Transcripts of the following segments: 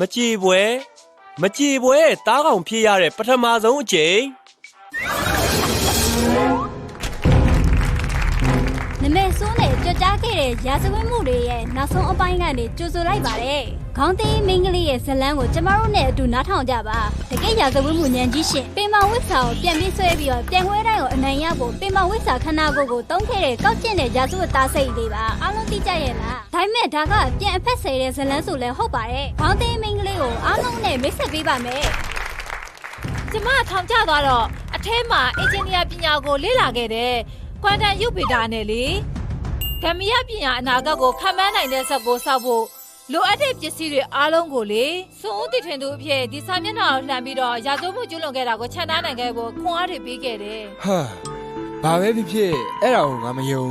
မကြည်ပွဲတားကောင်ဖြစ်ရတဲ့ပထမဆုံးအချိန်နမဲဆိုးနဲ့ကြွကြားခဲ့တဲ့ရာဇဝတ်မှုတွေရဲ့နောက်ဆုံးအပိုင်းကနေကြိုဆိုလိုက်ပါတယ်။ခေါင်းသေးမင်းကလေးရဲ့ဇလန်းကိုကျမတို့နဲ့အတူနားထောင်ကြပါ။တကယ်ရာဇဝတ်မှုဉာဏ်ကြီးရှင်ပင်မဝိစာကိုပြန်ပြီးဆွဲပြီးတော့ပြန်ခွဲတိုင်းကိုအနိုင်ရဖို့ပင်မဝိစာခန္ဓာကိုယ်ကိုတုံးခဲ့တဲ့ကောက်ကျင့်တဲ့ရာဇဝတ်သားစိတ်လေးပါ။အားလုံးသိကြရဲ့လား။ဒါပေမဲ့ဒါကပြန်အဖက်ဆယ်တဲ့ဇလန်းဆိုလည်းဟုတ်ပါတယ်။ခေါင်းသေးမင်းကလေးကိုအားလုံးနဲ့မိတ်ဆက်ပေးပါမယ်။ကျမထောင်ကျသွားတော့အထဲမှာအင်ဂျင်နီယာပညာကိုလေ့လာခဲ့တဲ့ကွမ်တမ်ရုပ်ဗေဒနဲ့လေဂမ်မီယာပညာအနာဂတ်ကိုခန့်မှန်းနိုင်တဲ့ဇက်ကိုစောက်ဖို့လိုအပ်တဲ့ပစ္စည်းတွေအားလုံးကိုလေစွန့်ဦးတည်ထင်သူအဖြစ်ဒီစာမျက်နှာကိုလှန်ပြီးတော့ရာဇဝတ်မှုကျူးလွန်ခဲ့တာကိုချန်ထားနိုင်ခဲ့ဖို့ခွန်အားတွေပေးခဲ့တယ်ဟာဘာပဲဖြစ်ဖြစ်အဲ့ဒါကိုငါမယုံ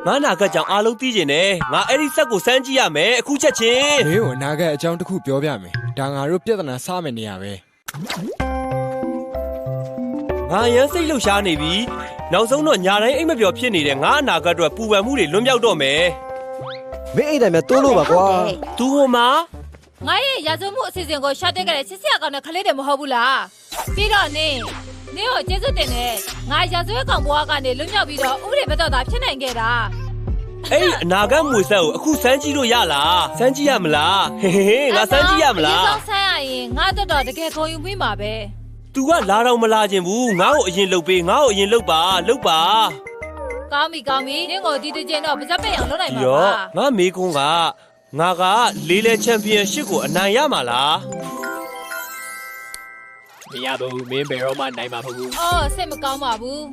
ငါနာကကြောင်အားလုံးသိကျင်တယ်ငါအဲ့ဒီဆက်ကိုစမ်းကြည့်ရမယ်အခုချက်ချင်းမင်းကိုအနာကအကြောင်းတစ်ခုပြောပြမယ်ဒါငါတို့ပြဿနာစမယ်နေရပဲငါရမ်းစိတ်လှုပ်ရှားနေပြီနောက်ဆုံးတော့ညာတိုင်းအိမ်မပျော်ဖြစ်နေတဲ့ငါအနာဂတ်အတွက်ပူပန်မှုတွေလွန်မြောက်တော့မယ်မင်းအိမ်တိုင်းမှာတိုးလို့ပါကွာသူဟိုမှာငါရဲ့ရာဇဝတ်မှုအစီအစဉ်ကိုရှာတက်ခဲ့တဲ့ချစ်စရာကောင်းတဲ့ခလေးတွေမဟုတ်ဘူးလားပြီးတော့နင်းကိုကျေးဇူးတင်တယ်ငါရာဇဝတ်ကောင်ဘွားကနေလွတ်မြောက်ပြီးတော့ဥပဒေဘက်တော်သားဖြစ်နိုင်ခဲ့တာအဲ့အနာဂတ်မွေဆက်ကိုအခုစမ်းကြည့်လို့ရလားစမ်းကြည့်ရမလားဟေးငါစမ်းကြည့်ရမလားဒီဆောင်ဆန်းရရင်ငါတော့တကယ်ခုံယူမိမှာပဲသူကလာတော့မလာခြင်းဘူးငါ့ကိုအရင်လှုပ်ပေးငါ့ကိုအရင်လှုပ်ပါကောင်းပြီနင်းကိုဒီတစ်ချိန်တော့ပါဇက်ပိတ်အောင်လုပ်နိုင်မှာပါငါမေကွန်းကငါကလေးလဲချန်ပီယံရှစ်ကိုအနိုင်ရမှာလားမရဘူးမင်းဘယ်တော့မှနိုင်မှာမဟုတ်ဘူးအော်စိတ်မကောင်းပါဘူး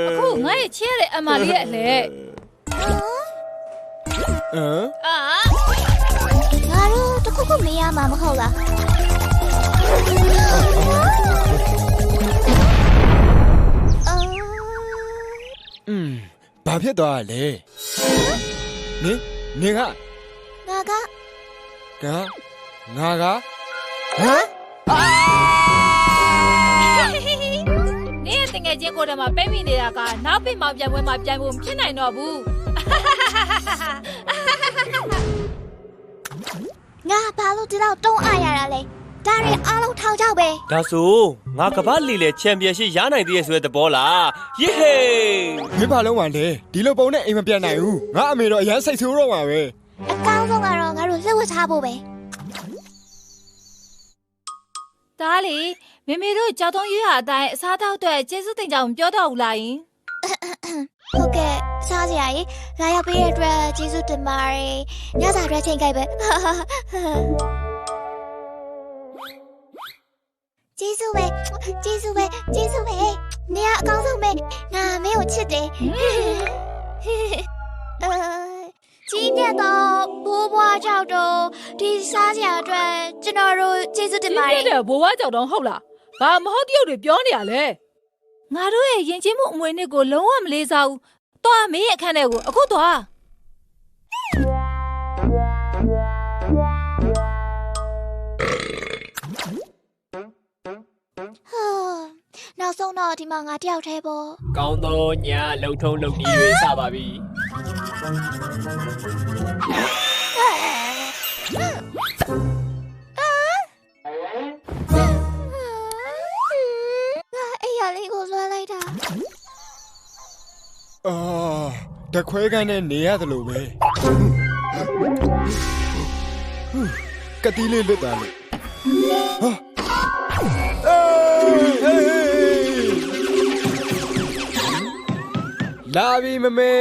အခုငါရဲ့ချဲတဲ့အမလေးရဲ့အလဲငါတို့တခုခုမရမှာမဟုတ်လားဘာဖြစ်သွားလဲနင်ကငါကဟမ်နင်းတငယ်ချင်းကိုယ်တည်းမှာပိတ်မိနေတာကနောက်ပိတ်မောင်ပြန်ပွဲမှာပြန်ဖို့မဖြစ်နိုင်တော့ဘူးငါဘာလို့ဒီလောက်တုံးအားရတာလဲဒါရီအားလုံးထောင်ကြပဲဒါဆိုငါကမ္ဘာလီလေချန်ပီယံရှစ်ရနိုင်သေးရဲ့ဆိုတဲ့သဘောလားယေဟေးမင်းဘာလုံးပါလဲဒီလိုပုံနဲ့အိမ်မပြန်နိုင်ဘူးငါအမေတော့အရန်စိတ်ဆိုးတော့မှာပဲအကောင်းဆုံးကတော့ငါတို့လှုပ်ထားဖို့ပဲဒါလေမေတို့ကြောက်တုံးရွေးရအတိုင်းအစားတောက်အတွက်ကျေးဇူးတင်ကြောင်းပြောတော့ဘူးလားယင်ဟုတ်ကဲ့စားစရာကြီးလာရောက်ပေးတဲ့အတွက်ကျေးဇူးတင်ပါတယ်ညစာအတွက်ချိန်ကြိုက်ပဲကျေးဇူးပဲနေရအကောင်းဆုံးပဲငါမင်းကိုချစ်တယ်ကြီးမြတ်တော့ဘိုးဘွားကြောက်တော့ဒီစားစရာအတွက်ကျွန်တော်တို့ကျေးဇူးတင်ပါတယ်ကြီးမြတ်တဲ့ဘိုးဘွားကြောက်တော့ဟုတ်လားဘာမဟုတ်တယောက်တွေပြောနေရလဲငါတို့ရဲ့ယဉ်ကျေးမှုအမွေနှစ်ကိုလုံးဝမလေးစားဘူးသွားမင်းရဲ့အခန်းထဲကိုအခုသွားနောက်ဆုံးတော့ဒီမှာငါတယောက်တည်းပေါ့ကောင်းတော့ညာလုံထုံးလုံနီးရွေးစပါပြီအဲ့ရလေးကိုလွှဲလိုက်တာတခွဲကိုင်းနဲ့နေရတယ်လို့ပဲကတိလေးလွတ်သွားလို့လာပြီမမေ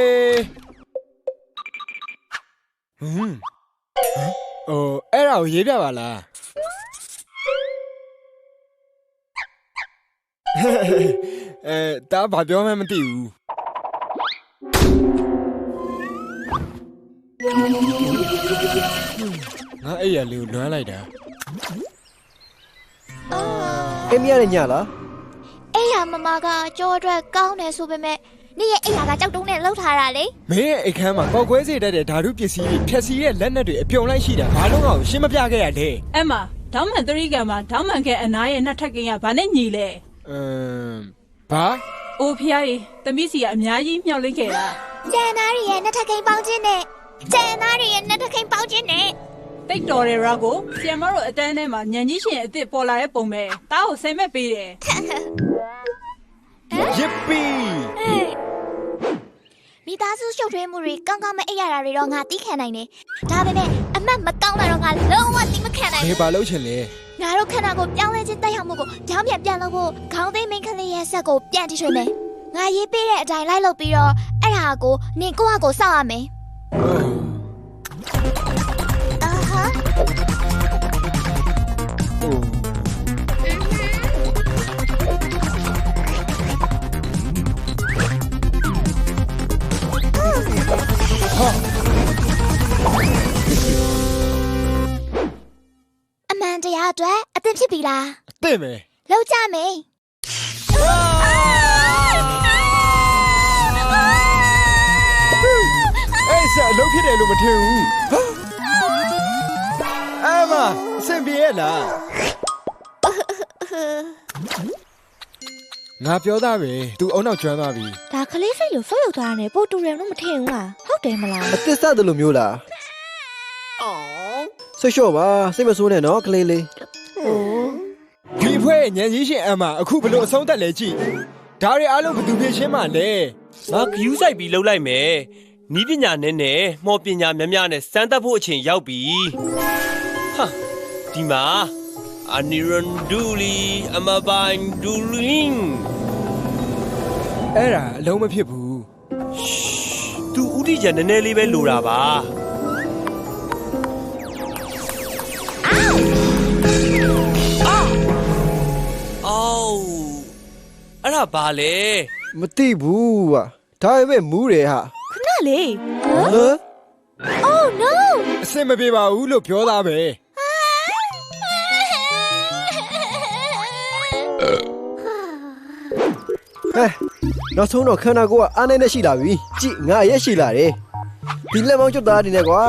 အဲ့ဒါကိုရေးပြပါလားတားဘာပြောမှမသိဘူးငါအဲ့ရလေးကိုလွမ်းလိုက်တာအိမ်မရတဲ့ညလားအဲ့ရမမကကြောအတွက်ကောင်းတယ်ဆိုပေမဲ့နေ့ရဲ့အိမ်ကကြောက်တုံးနဲ့လှုပ်ထားတာလေမင်းရဲ့အိမ်ခန်းမှာပေါက်ကွဲစေတတ်တဲ့ဓာတုပစ္စည်းတွေဖြက်စီးရဲ့လက်နက်တွေအပြုံလိုက်ရှိတာဘာလို့အောင်ရှင်းမပြခဲ့ရလဲအမဒေါင်းမန်3ကံမှာဒေါင်းမန်ခဲအနားရဲ့နှစ်ထပ်ကင်းကဘာနဲ့ညီလဲဘာအိုဖျားကြီးသမီးစီကအများကြီးမြောက်လင်းခဲ့တာကျန်သားရဲ့နှစ်ထပ်ကင်းပေါင်းခြင်းနဲ့ ကျန်သားတွေရဲ့နှစ်ထခိန်ပေါက်ခြင်းနဲ့ တိတ်တော်တယ်ရာကိုဆီယမတို့အတန်းထဲမှာညံကြီးရှင်အစ်စ်ပေါ်လာတဲ့ပုံပဲတားကိုဆင်မဲ့ပေးတယ် ယစ်ပီ မိသားစုရှုပ်ထွေးမှုတွေကောင်းကောင်းမအိပ်ရတာတွေတော့ငါသိခံနိုင်တယ်ဒါပေမဲ့အမတ်မကောင်းတာတော့ငါလုံးဝသိမခံနိုင် ဘ ဘူး ယ်ပါလို့ချင်လဲ ငါတို့ခန္ဓာကိုယ်ပြောင်းလဲခြင်းတက်ရောက်မှုကိုကြောင်းပြန်လို့ဖို့ခေါင်းသိမ်းမိန်းကလေးရဲ့ဆက်ကိုပြန်တီးထွေးမယ်ငါရေးပေးတဲ့အတိုင်းလိုက်လုပ်ပြီးတော့အဲ့ဒါကိုနင်ကိုယ့်ဟာကိုစောက်ရမယ်အာဟာ အမှန်တရားအတွက်အသင်ဖြစ်ပြီလား အသင့်မယ် လောက်ကြမယ် အဲ့ဆက်အလုပ်ဖြစ်တယ်လို့မထင်ဘူးအမအဆင်ပြေရဲ့လားငါပြောသားပဲ तू အုံနောက်ကျွမ်းသွားပြီ ဒါကလေးစိတ်လို့ဆော့ရောက်သွားတယ်ပို့တူတယ်လို့မထင်ဘူးလားဟုတ်တယ်မလား အသစ်စတယ်လို့မျိုးလားဆိတ်လျှော့ပါစိတ်မဆိုးနဲ့နော်ကလေးလေး ဒီဖွဲ့ညံကြီးရှင်အမအခုဘလို့အဆုံးသက်လဲကြည့်ဒါတွေအားလုံးဘယ်သူဖြစ်ချင်းမှလဲ ငါဂယူးဆိုင်ပြီးလှုပ်လိုက်မယ်နီးပညာနဲ့မော်ပညာများများနဲ့စမ်းသပ်ဖို့အချိန်ရောက်ပြီဟာဒီမှာအနီရန်ဒူလီအမဘိုင်ဒူလင်း အဲ့ဒါအလုံးမဖြစ်ဘူး သူဥတီချန်နည်းနည်းလေးပဲလိုတာပါအော်အဲ့ဒါဘာလဲ မသိဘူးကွာဒါပေမဲ့မူးတယ်ဟာ ခဏလေး ဟမ် Oh no အဆင်မပြေပါဘူးလို့ပြောသားပဲ ဟဲ့နောက်ဆုံးတော့ခန္ဓာကိုယ်ကအားနေနေရှိလာပြီကြည့်ငါရက်ရှိလာတယ်ဒီလက်မောင်းကျွတ်သားနေနဲ့ကွာ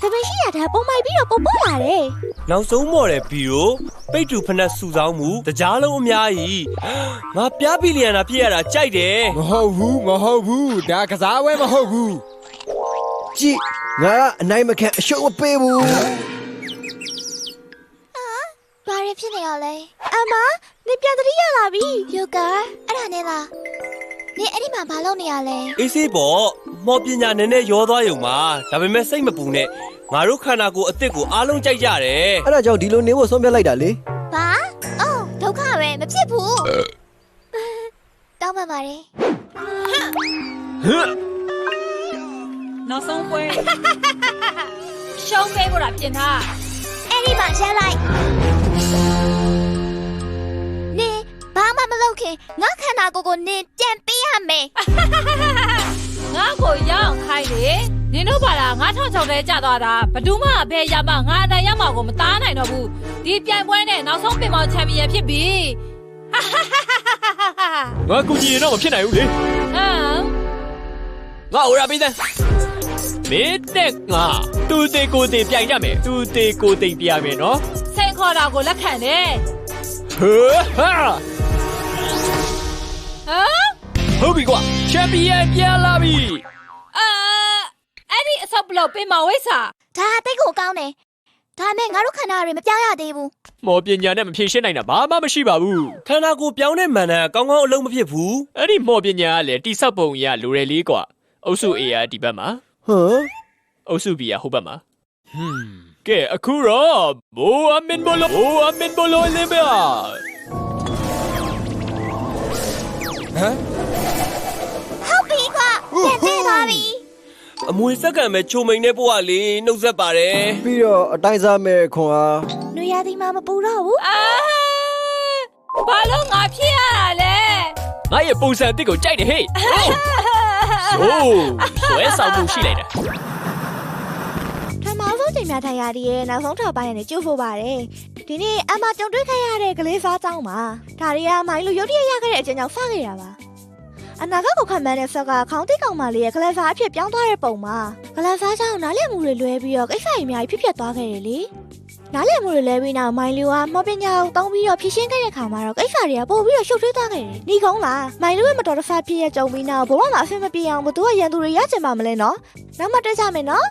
တပည့်ရှိရတာပုံမိုက်ပြီးတော့ပုံပေါ်လာတယ် နောက်ဆုံးမော်တယ်ဘီရိုပိတ်တူဖနက်စုဆောင်းမှုတကြားလုံးအများကြီးငါပြားဘီလီယံနာဖြစ်ရတာကြိုက်တယ် မဟုတ်ဘူးဒါကစားဝဲမဟုတ်ဘူး ကြည့်ငါကအနိုင်မခံအရှုံးမပေးဘူး ဘာရဖြစ်နေရလဲအမနေပြန်တတိရလာပြီယူကာအဲ့ဒါနဲ့လားနေအဲ့ဒီမှာဘာလုပ်နေရလဲ အေးစေးပေါ့မော်ပညာနည်းနည်းရောသွားရုံပါဒါပေမဲ့စိတ်မပူနဲ့ငါတို့ခန္ဓာကိုယ်အစ်စ်ကိုအားလုံးကြိုက်ကြတယ် အဲ့ဒါကြောင့်ဒီလိုနေဖို့ဆုံးဖြတ်လိုက်တာလေ ဘာအော်ဒုက္ခပဲမဖြစ်ဘူးတောင်းပန်ပါတယ် နောက်ဆုံးပွဲ ရှုံးပေးဖို့တာပြင်ထား အဲ့ဒီမှာရက်လိုက်နေဘာမှမလုပ်ခင်ငါခန္ဓာကိုယ်ကိုနေပြန်ပေးရမယ် ငါ့ကိုရအောင်ခိုင်းလေနင်တို့ဘာလားငါထောင်ချောင်းလဲကြသွားတာဘယ်သူမှဘယ်ရမှငါအနိုင်ရမှာကိုမသားနိုင်တော့ဘူးဒီပြိုင်ပွဲနဲ့နောက်ဆုံးပင်မောင်ချန်ပီယံဖြစ်ပြီ ငါကူကြီးရင်တော့မဖြစ်နိုင်ဘူးလေ ဟမ် ငါ့ဟိုရပေးတဲ့မင်းနဲ့ငါတူတေကိုတေပြိုင်ကြမယ်တူတေကိုတေပြရမယ်နော် စိန်ခေါ်တာကိုလက်ခံတယ် ဟဲဟာ ဟမ် ဟုတ်ပြီကွာချန်ပီယံပြန်လာပြီ အဲ့ဒီအဆောက်ဘလောက်ပင်မောင်ဝိစာ ဒါတိတ်ကိုကောင်းတယ်ဒါနဲ့ငါတို့ခန္ဓာတွေမပြောင်းရသေးဘူး မော်ပညာနဲ့မဖြေရှင်းနိုင်တာဘာမှမရှိပါဘူး ခန္ဓာကိုယ်ပြောင်းတဲ့မန်တန်ကောင်းကောင်းအလုံးမဖြစ်ဘူး အဲ့ဒီမော်ပညာကလည်းတိဆောက်ပုံရလိုရလေးကွာအုပ်စု A ကဒီဘက်မှာဟမ်အုပ်စု B ကဟိုဘက်မှာကဲအခုတော့မိုးအမင်ဘလိုလေးပါ ဟမ် ဟုတ်ပြီကွာပြန်သေးသွားပြီ အမွေစက္ကန့်ပဲချိုမိန်တဲ့ဘဝလေးနှုတ်ဆက်ပါတယ် ပြီးတော့အတိုင်းစားမဲ့ခွန်အား နွေရာသီမှာမပူတော့ဘူး ဘာလို့ငါဖြစ်ရတာလဲ ငါရဲ့ပုံစံအစ်စ်ကိုကြိုက်တယ်ဟေ့โอ้ဆွဲဆောင်မှုရှိလိုက်တာ ထမအောင်ဆုံးချိန်များထိုင်ရတဲ့ရဲ့နောက်ဆုံးထောက်ပိုင်းနဲ့ကြိုးဖို့ပါတယ်ဒီနေ့အမကြုံတွေ့ခဲ့ရတဲ့ကလေးစားကြောင်းပါဒါတွေကမိုင်းလို့ရုတ်တရက်ရခဲ့တဲ့အချိန်ကြောင့်စခဲ့ရပါအနာဂတ်ကိုခံမှန်းတဲ့ဆက်ကခေါင်းတိတ်ကောင်မလေးရဲ့ကလန်စာအဖြစ်ပြောင်းသွားတဲ့ပုံမှာကလန်စာကြောင့်နားလည်မှုတွေလွဲပြီးတော့ကိစ္စတွေအများကြီးဖြစ်သွားခဲ့တယ်လေ နားလည်မှုတွေလဲပြီးနောက်မိုင်လူကမော်ပညာကိုတောင်းပြီးတော့ဖြည့်ရှင်းခဲ့တဲ့ခါမှာတော့ကိစ္စတွေကပို့ပြီးတော့ရှုပ်ထွေးသွားခဲ့တယ်။ညီကုန်းလားမိုင်လူရဲ့မတော်တဆဖြစ်ရကြုံပြီးနောက်ဘဝမှာအဆင်မပြေအောင်ဘသူကရန်သူတွေရချင်ပါမလဲနော်။နောက်မှတွေ့ကြမယ်နော်။